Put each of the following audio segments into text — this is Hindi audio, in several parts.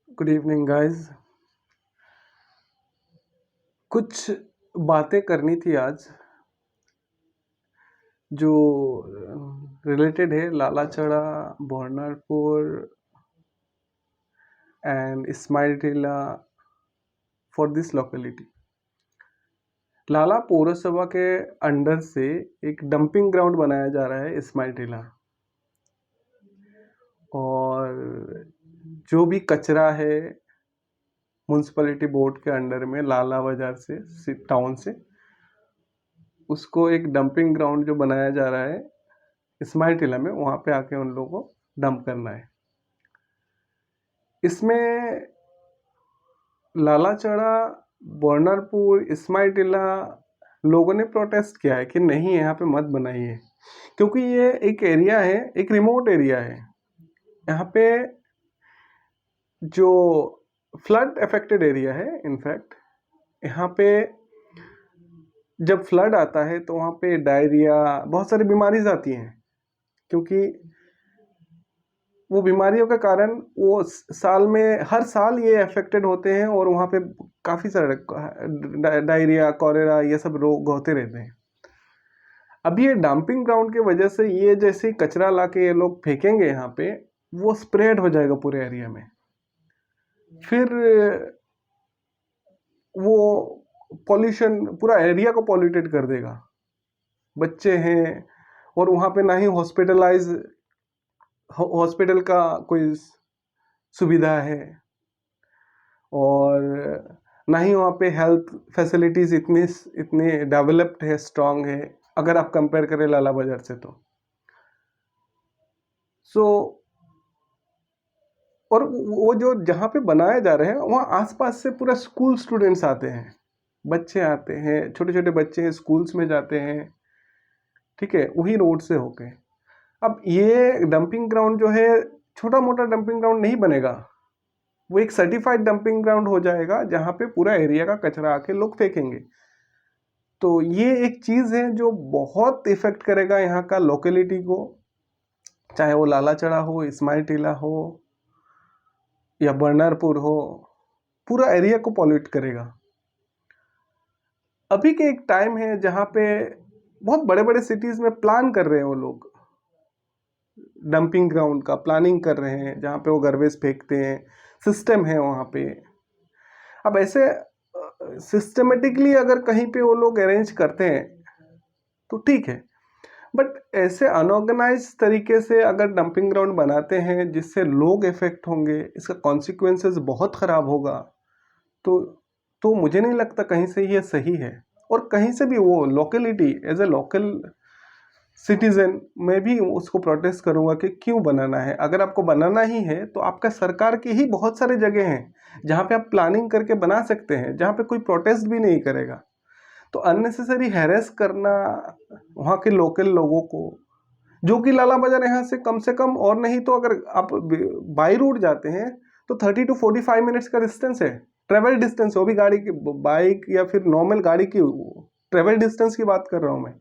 Good evening guys. कुछ बातें करनी थी आज जो रिलेटेड है लालाचड़ा, बॉर्नरपुर एंड इस्माइल टीला फॉर दिस लोकेलिटी। लाला पौरसभा के अंडर से एक डंपिंग ग्राउंड बनाया जा रहा है इस्माइल टीला, और जो भी कचरा है म्यूनसिपैलिटी बोर्ड के अंडर में लाला बाजार से टाउन से, उसको एक डंपिंग ग्राउंड जो बनाया जा रहा है इस्माइल टीला में, वहाँ पे आके उन लोगों को डंप करना है। इसमें लालाचड़ा, बॉर्नरपुर, इस्माइल टीला लोगों ने प्रोटेस्ट किया है कि नहीं, यहाँ पे मत बनाइए, क्योंकि ये एक एरिया है, एक रिमोट एरिया है। यहाँ पे जो फ्लड अफेक्टेड एरिया है, इनफैक्ट यहाँ पे जब फ्लड आता है तो वहाँ पे डायरिया, बहुत सारी बीमारीज आती हैं, क्योंकि वो बीमारियों के कारण वो साल में हर साल ये अफेक्टेड होते हैं, और वहाँ पे काफ़ी सारे डायरिया, कॉलेरा, ये सब रोग होते रहते हैं। अब ये डंपिंग ग्राउंड की वजह से ये जैसे कचरा ला के ये लोग फेंकेंगे यहाँ पे, वो स्प्रेड हो जाएगा पूरे एरिया में। फिर वो पॉल्यूशन पूरा एरिया को पॉल्यूटेड कर देगा। बच्चे हैं, और वहाँ पे ना ही हॉस्पिटल का कोई सुविधा है, और ना ही वहाँ पे हेल्थ फैसिलिटीज़ इतनी डेवलप्ड है, स्ट्रांग है, अगर आप कंपेयर करें लाला बाजार से तो। और वो जो जहाँ पे बनाया जा रहे हैं, वहाँ आसपास से पूरा स्कूल स्टूडेंट्स आते हैं, बच्चे आते हैं, छोटे छोटे बच्चे स्कूल्स में जाते हैं, ठीक है, वही रोड से होके। अब ये डंपिंग ग्राउंड जो है, छोटा मोटा डंपिंग ग्राउंड नहीं बनेगा, वो एक सर्टिफाइड डंपिंग ग्राउंड हो जाएगा, जहाँ पे पूरा एरिया का कचरा आके लोग फेंकेंगे। तो ये एक चीज़ है जो बहुत इफेक्ट करेगा यहाँ का लोकेलिटी को, चाहे वो लालाचड़ा हो, इस्माइल टीला हो या बर्नरपुर हो, पूरा एरिया को पॉल्यूट करेगा। अभी के एक टाइम है जहाँ पे बहुत बड़े बड़े सिटीज़ में प्लान कर रहे हैं वो लोग, डंपिंग ग्राउंड का प्लानिंग कर रहे हैं, जहाँ पे वो गार्बेज फेंकते हैं, सिस्टम है वहाँ पे। अब ऐसे सिस्टमेटिकली अगर कहीं पे वो लोग अरेंज करते हैं तो ठीक है, बट ऐसे अनऑर्गेनाइज तरीके से अगर डंपिंग ग्राउंड बनाते हैं जिससे लोग इफेक्ट होंगे, इसका कॉन्सिक्वेंसेस बहुत ख़राब होगा, तो मुझे नहीं लगता कहीं से ये सही है। और कहीं से भी वो locality, as a local citizen, मैं भी उसको प्रोटेस्ट करूंगा कि क्यों बनाना है। अगर आपको बनाना ही है तो आपका सरकार की ही बहुत सारे जगह हैं जहाँ पे आप प्लानिंग करके बना सकते हैं, जहाँ पे कोई प्रोटेस्ट भी नहीं करेगा। तो अननेसेसरी हैरेस करना वहाँ के लोकल लोगों को, जो कि लाला बाजार यहाँ से कम, और नहीं तो अगर आप बाई रोड जाते हैं तो 30 to 45 मिनट्स का डिस्टेंस है, ट्रेवल डिस्टेंस, वो भी गाड़ी की, बाइक या फिर नॉर्मल गाड़ी की ट्रेवल डिस्टेंस की बात कर रहा हूँ मैं।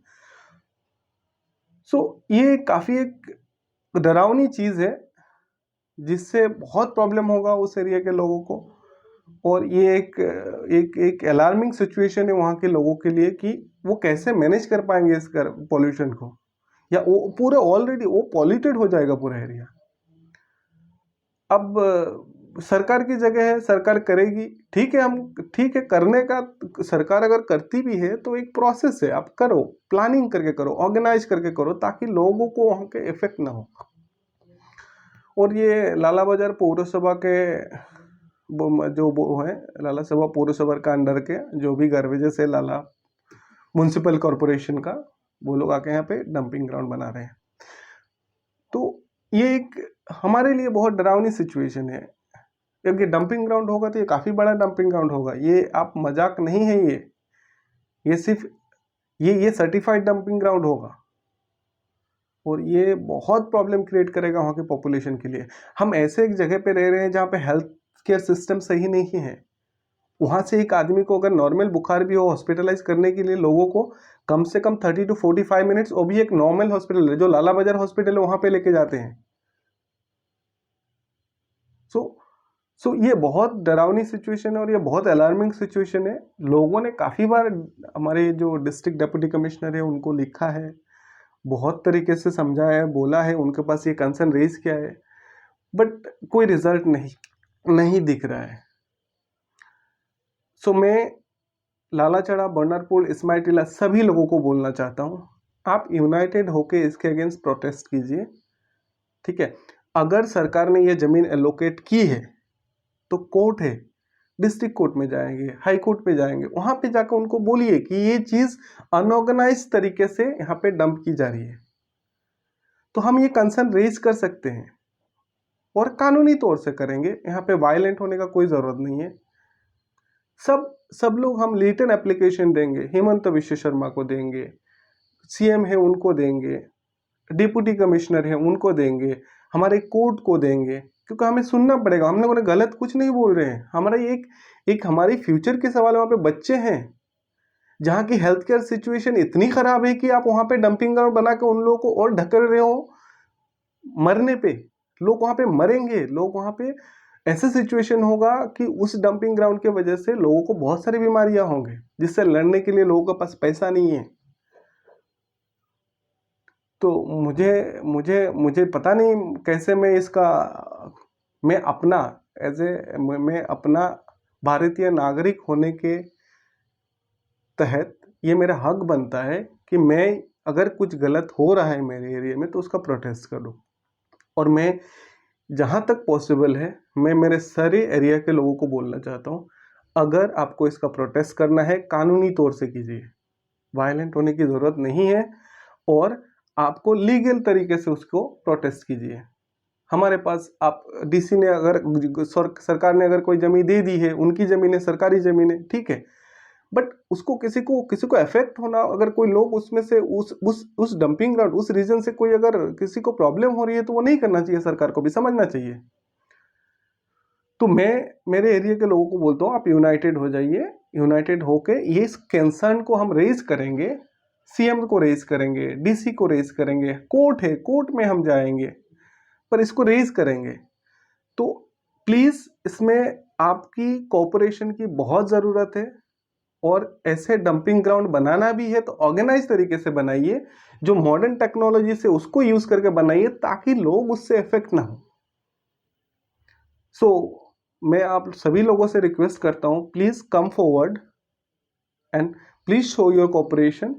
ये काफ़ी एक डरावनी चीज़ है, जिससे बहुत प्रॉब्लम होगा उस एरिया के लोगों को, और ये एक अलार्मिंग सिचुएशन है वहाँ के लोगों के लिए कि वो कैसे मैनेज कर पाएंगे इस पॉल्यूशन को, या वो पूरा ऑलरेडी वो पॉल्यूटेड हो जाएगा पूरा एरिया। अब सरकार की जगह है, सरकार करेगी, ठीक है, ठीक है करने का, सरकार अगर करती भी है तो एक प्रोसेस है, आप करो, प्लानिंग करके करो, ऑर्गेनाइज करके करो, ताकि लोगों को वहाँ के इफेक्ट ना हो। और ये लाला बाजार पौरसभा के जो वो है, लाला सभा पौरसभा का अंडर के जो भी गार्बेजेस है लाला म्यूनसिपल कॉरपोरेशन का, वो लोग आके यहाँ पे डंपिंग ग्राउंड बना रहे हैं। तो ये एक हमारे लिए बहुत डरावनी सिचुएशन है, क्योंकि डंपिंग ग्राउंड होगा तो ये काफ़ी बड़ा डंपिंग ग्राउंड होगा, ये आप मजाक नहीं है, ये सिर्फ ये सर्टिफाइड डंपिंग ग्राउंड होगा, और ये बहुत प्रॉब्लम क्रिएट करेगा वहाँ के पॉपुलेशन के लिए। हम ऐसे एक जगह पे रह रहे हैं जहाँ पे हेल्थ केयर सिस्टम सही नहीं है। वहाँ से एक आदमी को अगर नॉर्मल बुखार भी हो, हॉस्पिटलाइज करने के लिए लोगों को कम से कम 30 to 45 मिनट्स, वो भी एक नॉर्मल हॉस्पिटल है जो लाला बाजार हॉस्पिटल है, वहाँ पे लेके जाते हैं। सो ये बहुत डरावनी सिचुएशन है और ये बहुत अलार्मिंग सिचुएशन है। लोगों ने काफ़ी बार हमारे जो डिस्ट्रिक्ट डिप्टी कमिश्नर है उनको लिखा है, बहुत तरीके से समझाया है, बोला है, उनके पास ये कंसर्न रेज किया है, बट कोई रिजल्ट नहीं दिख रहा है। सो मैं लालाचड़ा, बर्नरपुर, इस्माइल टीला सभी लोगों को बोलना चाहता हूँ, आप यूनाइटेड होके इसके अगेंस्ट प्रोटेस्ट कीजिए, ठीक है। अगर सरकार ने ये ज़मीन एलोकेट की है तो कोर्ट है, डिस्ट्रिक्ट कोर्ट में जाएंगे, हाई कोर्ट पे जाएंगे, वहाँ पे जाकर उनको बोलिए कि ये चीज़ अनऑर्गेनाइज तरीके से यहाँ पे डंप की जा रही है, तो हम ये कंसर्न रेज कर सकते हैं और कानूनी तौर से करेंगे। यहाँ पे वायलेंट होने का कोई ज़रूरत नहीं है। सब लोग हम रिटन एप्लीकेशन देंगे, हेमंत विश्व शर्मा को देंगे, सीएम है उनको देंगे, डिप्टी कमिश्नर है उनको देंगे, हमारे कोर्ट को देंगे, क्योंकि हमें सुनना पड़ेगा। हम लोगों ने गलत कुछ नहीं बोल रहे हैं, हमारा एक हमारी फ्यूचर के सवाल है। वहाँ पे बच्चे हैं जहाँ की हेल्थ केयर सिचुएशन इतनी खराब है कि आप वहाँ पे डंपिंग ग्राउंड बना के उन लोगों को और ढकेल रहे हो मरने पे। लोग वहाँ पे मरेंगे, लोग वहाँ पे ऐसा सिचुएशन होगा कि उस डंपिंग ग्राउंड की वजह से लोगों को बहुत सारी बीमारियां होंगी, जिससे लड़ने के लिए लोगों के पास पैसा नहीं है। तो मुझे पता नहीं कैसे मैं अपना भारतीय नागरिक होने के तहत ये मेरा हक बनता है कि मैं अगर कुछ गलत हो रहा है मेरे एरिया में तो उसका प्रोटेस्ट करूं। और मैं जहाँ तक पॉसिबल है मैं मेरे सारे एरिया के लोगों को बोलना चाहता हूँ, अगर आपको इसका प्रोटेस्ट करना है कानूनी तौर से कीजिए, वायलेंट होने की ज़रूरत नहीं है, और आपको लीगल तरीके से उसको प्रोटेस्ट कीजिए। हमारे पास आप डीसी ने अगर सरकार ने अगर कोई ज़मीन दे दी है, उनकी ज़मीन है, सरकारी ज़मीन है, ठीक है, बट उसको किसी को इफेक्ट होना, अगर कोई लोग उसमें से उस डंपिंग ग्राउंड उस रीजन से कोई अगर किसी को प्रॉब्लम हो रही है तो वो नहीं करना चाहिए, सरकार को भी समझना चाहिए। तो मैं मेरे एरिया के लोगों को बोलता हूँ आप यूनाइटेड हो जाइए, यूनाइटेड होके ये इस कंसर्न को हम रेज करेंगे, सीएम को रेज करेंगे, डीसी को रेज करेंगे, कोर्ट है, कोर्ट में हम जाएंगे, पर इसको रेज करेंगे। तो प्लीज़ इसमें आपकी कोऑपरेशन की बहुत ज़रूरत है, और ऐसे डंपिंग ग्राउंड बनाना भी है तो ऑर्गेनाइज तरीके से बनाइए, जो मॉडर्न टेक्नोलॉजी से उसको यूज करके बनाइए ताकि लोग उससे इफेक्ट ना हो। सो मैं आप सभी लोगों से रिक्वेस्ट करता हूं, please come forward and please show your cooperation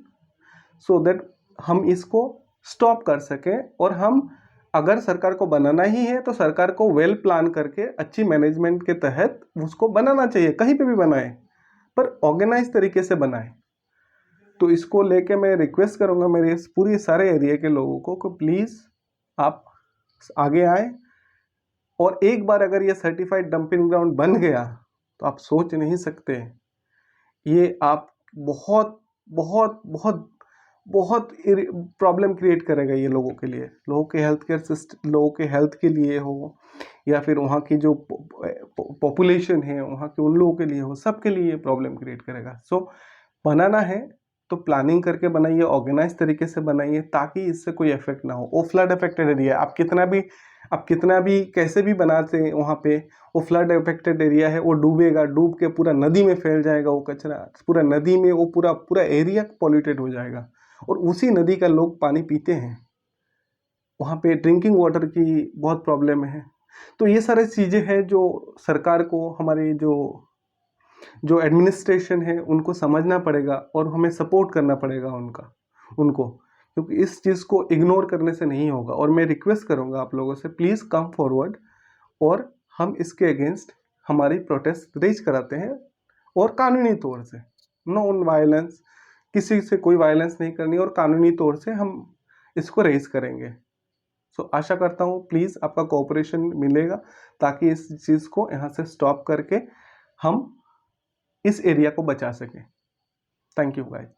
so that हम इसको स्टॉप कर सकें। और हम अगर सरकार को बनाना ही है तो सरकार को वेल प्लान करके अच्छी मैनेजमेंट के तहत उसको बनाना चाहिए, कहीं पे भी बनाए पर ऑर्गेनाइज तरीके से बनाए। तो इसको लेके मैं रिक्वेस्ट करूंगा मेरे इस पूरी सारे एरिया के लोगों को कि प्लीज़ आप आगे आए, और एक बार अगर ये सर्टिफाइड डंपिंग ग्राउंड बन गया तो आप सोच नहीं सकते, ये आप बहुत बहुत बहुत बहुत प्रॉब्लम क्रिएट करेगा ये लोगों के लिए, लोगों के हेल्थ केयर सिस्टम, लोगों के हेल्थ के लिए हो या फिर वहाँ की जो पॉपुलेशन है वहाँ के उन लोगों के लिए हो, सबके लिए ये प्रॉब्लम क्रिएट करेगा। सो बनाना है तो प्लानिंग करके बनाइए, ऑर्गेनाइज तरीके से बनाइए ताकि इससे कोई इफेक्ट ना हो। वो फ्लड अफेक्टेड एरिया, आप कितना भी कैसे भी बनाते हैं वहाँ पे, वो फ्लड अफेक्टेड एरिया है, वो डूबेगा, डूब के पूरा नदी में फैल जाएगा, वो कचरा पूरा नदी में, वो पूरा एरिया पॉल्यूटेड हो जाएगा, और उसी नदी का लोग पानी पीते हैं, वहाँ पे ड्रिंकिंग वाटर की बहुत प्रॉब्लम है। तो ये सारी चीज़ें हैं जो सरकार को, हमारे जो एडमिनिस्ट्रेशन है उनको समझना पड़ेगा और हमें सपोर्ट करना पड़ेगा उनको, क्योंकि इस चीज़ को इग्नोर करने से नहीं होगा। और मैं रिक्वेस्ट करूँगा आप लोगों से, प्लीज़ कम फॉरवर्ड और हम इसके अगेंस्ट हमारी प्रोटेस्ट रेज कराते हैं, और कानूनी तौर से, नॉन वायलेंस, किसी से कोई वायलेंस नहीं करनी, और कानूनी तौर से हम इसको रेज करेंगे। सो आशा करता हूँ प्लीज़ आपका कोऑपरेशन मिलेगा ताकि इस चीज़ को यहाँ से स्टॉप करके हम इस एरिया को बचा सकें। Thank you guys.